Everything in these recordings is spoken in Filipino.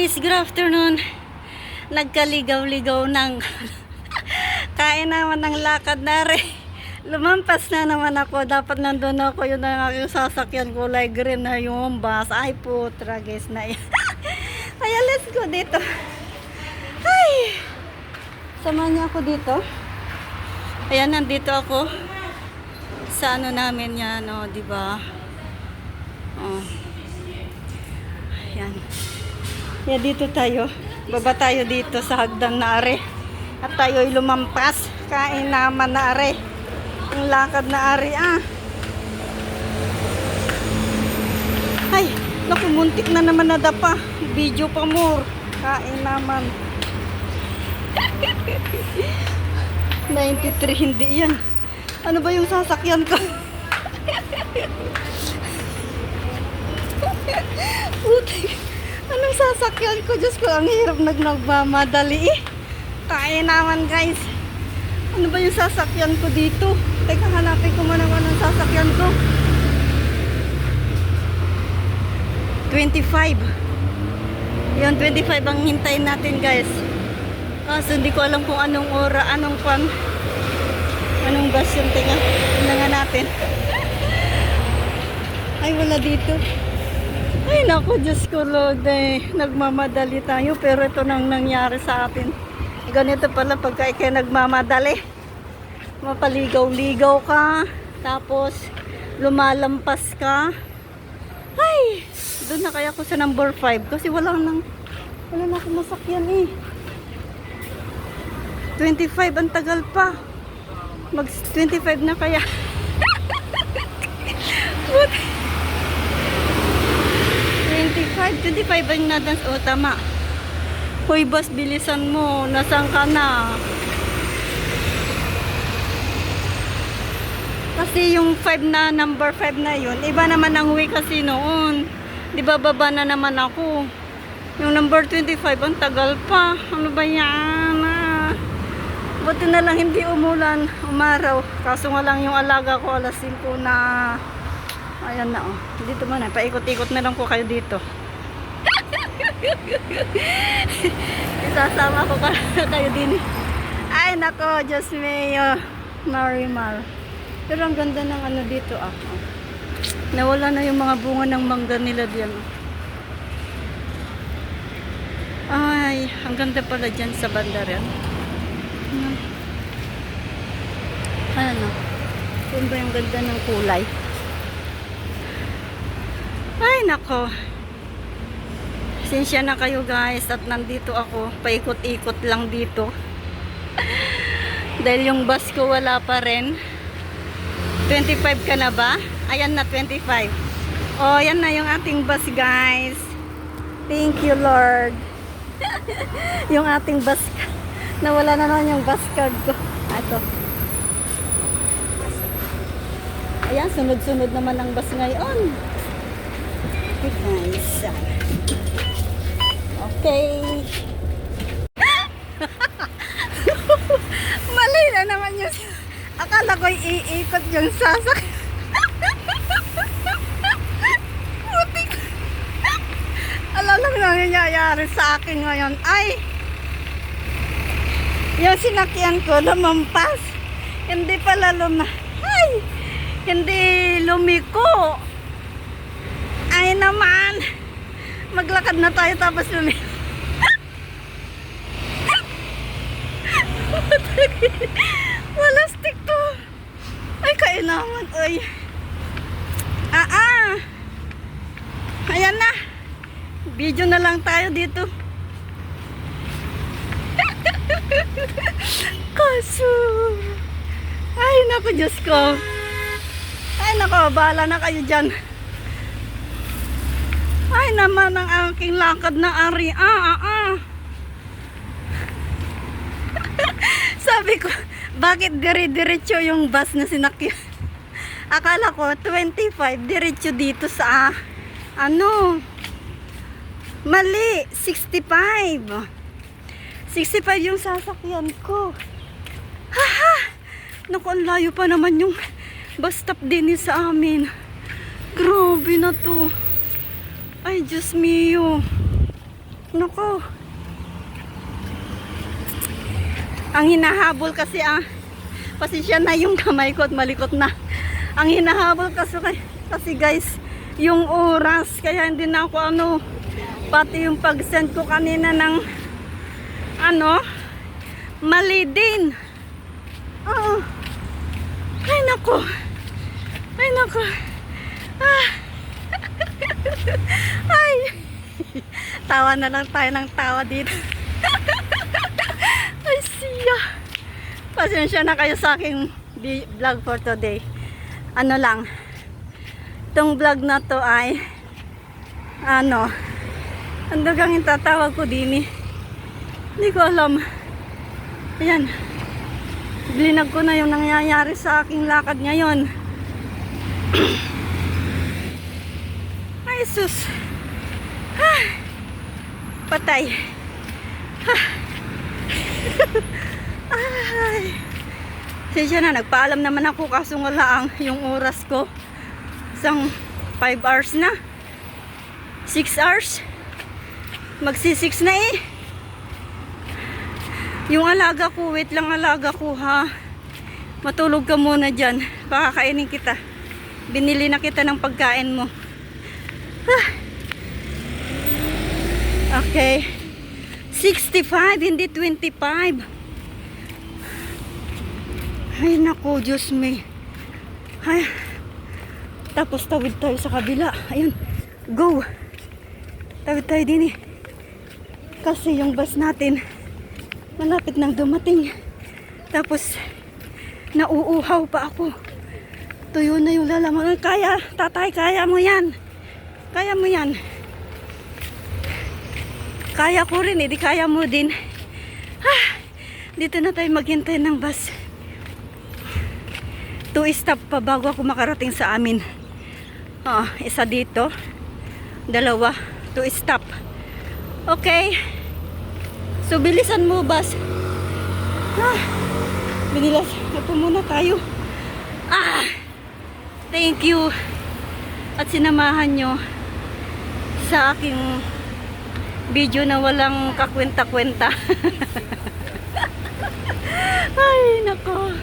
guys, good afternoon. Nagkaligaw-ligaw ng kain naman ng lakad na rin. Lumampas na naman ako. Dapat nandun ako, yun ang aking sasakyan, kulay green na yung bus. Ay putra guys na yan. Kaya let's go dito. Ay, samahan niyo ako dito. Ayan, nandito ako sa ano namin yan, o, diba? Oh. Ayan. Kaya dito tayo. Baba tayo dito sa hagdan na are. At tayo'y lumampas. Kain naman na are. Ang lakad na are, ah. Ay, naku, muntik na naman nadapa. Video pa more. Kain naman. 93, hindi yan. Ano ba yung sasakyan ko? Putik. Anong sasakyan ko? Diyos ko, ang hirap nagmamadali eh. Kain naman guys. Ano ba yung sasakyan ko dito? Teka, hanapin ko muna anong sasakyan ko. 25. Yun, 25 ang hintayin natin guys. Kaso hindi ko alam kung anong anong bus yung tinga. Tingnan nga natin. Ay, wala dito. Ay, naku, Diyos ko, Lord, eh. Nagmamadali tayo, pero ito nang nangyari sa atin. Ganito pala pagka ikay nagmamadali. Mapaligaw-ligaw ka, tapos lumalampas ka. Ay, doon na kaya ako sa number 5 kasi wala na akong masakyan eh. 25, ang tagal pa. Mag 25 na kaya. What? 25 ang nadans. O, tama. Hoy, boss, bilisan mo. Nasaan ka na? Kasi yung 5 na, number 5 na yun, iba naman ang way kasi noon. Di ba baba na naman ako? Yung number 25, ang tagal pa. Ano ba yan? Buti na lang hindi umulan, umaraw. Kaso nga lang yung alaga ko, alas 5 na. Ayan na, oh. Dito muna, paikot-ikot na lang ko kayo dito. Isasama ko kayo din. Ay, nako, Diyos mayo. Marimar. Pero ang ganda ng ano dito, ah. Nawala na yung mga bunga ng mangga nila diyan. Ay, ang ganda pala dyan sa banda rin. Ano? Yun ba yung ganda ng kulay? Ay, nako. Sinsya na kayo guys at nandito ako. Paikot-ikot lang dito. Dahil yung bus ko wala pa rin. 25 ka na ba? Ayan na, 25. Oh, yan na yung ating bus guys. Thank you Lord. Yung ating bus. Nawala na naman yung bus card ko. Ito. Ayan, sunod-sunod naman ang bus ngayon. Okay guys. Okay. Mali na naman yung... Akala ko iikot yung sasak. Putik. Alam lang na nangyayari sa akin ngayon. Ay! Yung sinakyan ko lumampas. Hindi pala Ay! Hindi lumiko. Ay naman. Maglakad na tayo tapos lumiko. Wala stick to. Ay, kailangan. Ay. Ayan na. Video na lang tayo dito. Kaso. Ay, naku, Diyos ko. Ay, naku, bahala na kayo dyan. Ay, naman ang aking lakad na ari. Sabi ko, bakit dire-diretso yung bus na sinakyan? Akala ko, 25, diretso dito sa, ano, mali, 65. 65 yung sasakyan ko. Haha! Naku, ang layo pa naman yung bus stop din sa amin. Grabe na to. Ay, Diyos mio. Nako. Ang hinahabol kasi pasensya na yung kamay ko at malikot na. Ang hinahabol kasi guys, yung oras. Kaya hindi na ako pati yung pag-send ko kanina ng mali din. Oo. Ay nako. Ay nako. Ay. Tawa na lang tayo ng tawa dito. Ay siya. Pasensya na kayo sa aking vlog for today. Ano lang. Itong vlog na to ay ano kang itatawag ko din eh. Hindi ko alam. Ayan. Binag ko na yung nangyayari sa aking lakad ngayon. Ay sus. Patay. Ay. Siya na, nagpaalam naman ako kaso wala yung oras ko. Isang 5 hours na. 6 hours. Magsi-6 na eh. Yung alaga ko, wait lang alaga ko ha. Matulog ka muna dyan. Pakakainin kita. Binili na kita ng pagkain mo. Okay. 65, hindi 25. Ay nako, Diyos me. Ay. Tapos tawid tayo sa kabila. Ayun. Go. Tawid tayo din eh. Kasi yung bus natin malapit nang dumating. Tapos nauuhaw pa ako. Tuyo na yung lalaman. Kaya, tatay, kaya mo yan. Kaya mo yan. Kaya ko rin, di kaya mo din. Dito na tayo maghintay ng bus. 2 stop pa bago ako makarating sa amin. Isa dito. 2, 2 stop. Okay. So, bilisan mo, bus. Binilas. Ito muna tayo. Thank you. At sinamahan nyo sa aking video na walang kakwenta-kwenta. Ay, nako.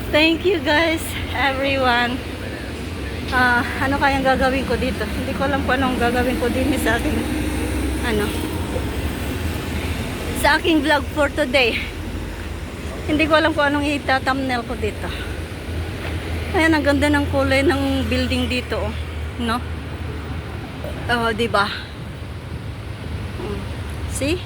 Thank you guys, everyone. Ano kayang gagawin ko dito? Hindi ko alam kung anong gagawin ko din sa aking sa aking vlog for today. Hindi ko alam kung anong i-thumbnail ko dito. Ayan, ang ganda ng kulay ng building dito, no? Diba? See?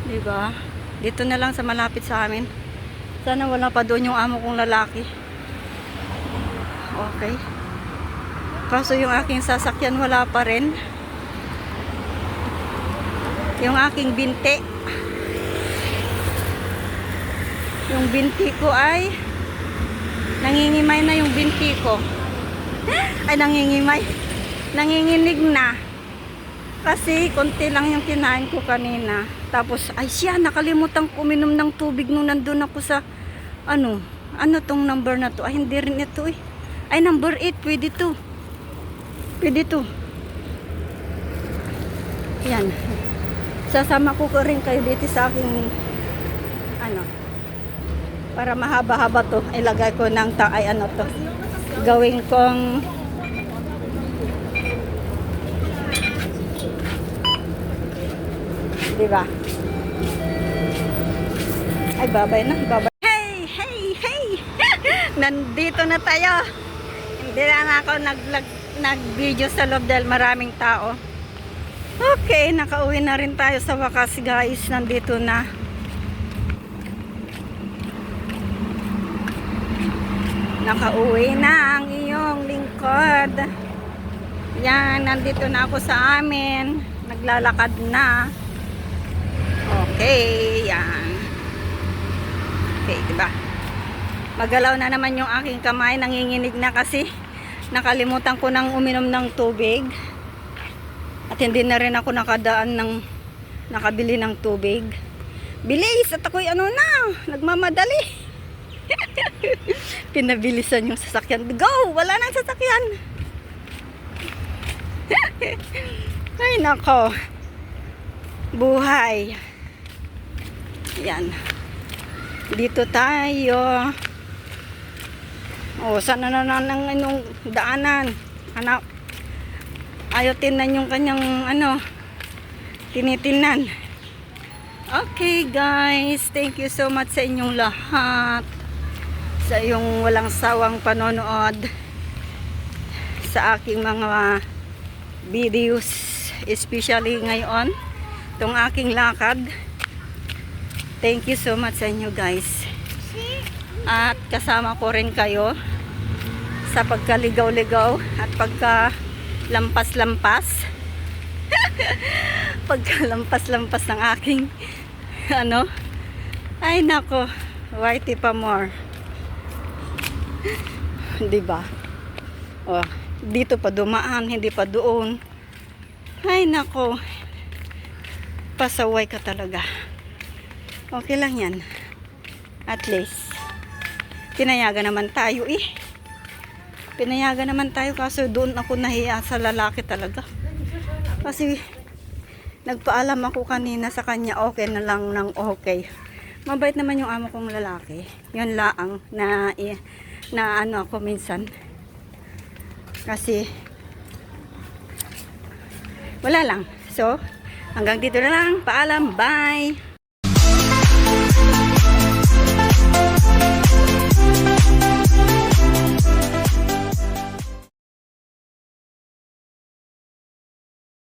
Diba? Dito na lang sa malapit sa amin. Sana wala pa doon yung amo kong lalaki. Okay. Kaso yung aking sasakyan wala pa rin. Yung aking binti. Yung binti ko ay nangingimay na yung binti ko. Ay nangingimay. Nanginginig na. Kasi konti lang yung kinain ko kanina. Tapos ay siya nakalimutan ko uminom ng tubig nung nandun ako sa ano tong number na to. Ay hindi rin ito eh. Ay number 8, pwede to. Pwede to. Yan. Sasama ko rin kayo dito sa aking para mahaba-haba to. Ilagay ko ng to. Gawin kong diba? Ay, babay na. Babay. Hey! Hey! Hey! Nandito na tayo. Hindi na ako nag-video sa loob dahil maraming tao. Okay, nakauwi na rin tayo sa wakas guys. Nandito na. Nakauwi na ang iyong lingkod. Yan, nandito na ako sa amin. Naglalakad na. Okay, yan. Okay, diba? Magalaw na naman yung aking kamay. Nanginginig na kasi nakalimutan ko nang uminom ng tubig. At hindi na rin ako nakabili ng tubig. Bilis! At ako'y nagmamadali. Pinabilisan yung sasakyan. Go! Wala nang sasakyan. Ay, nako. buhay. Yan. Dito tayo. O, sana na ng inyong daanan. Anak. Ayaw tinan yung kanyang tinitinan. Okay guys, thank you so much sa inyong lahat. Sa iyong walang sawang panonood sa aking mga videos, especially ngayon, itong aking lakad. Thank you so much sa inyo guys. At kasama ko rin kayo sa pagkaligaw-ligaw at pagkalampas-lampas. Pagkalampas-lampas ng aking ay nako, whitey pa more. Diba? Oh, dito pa dumaan, hindi pa doon. Ay nako, pasaway ka talaga. Okay lang yan. At least pinayagan naman tayo Pinayagan naman tayo, kaso doon ako nahiya sa lalaki talaga. Kasi nagpaalam ako kanina sa kanya, okay na lang ng okay. Mabait naman yung amo kong lalaki. Yun laang na ako minsan. Kasi wala lang. So, hanggang dito na lang. Paalam. Bye!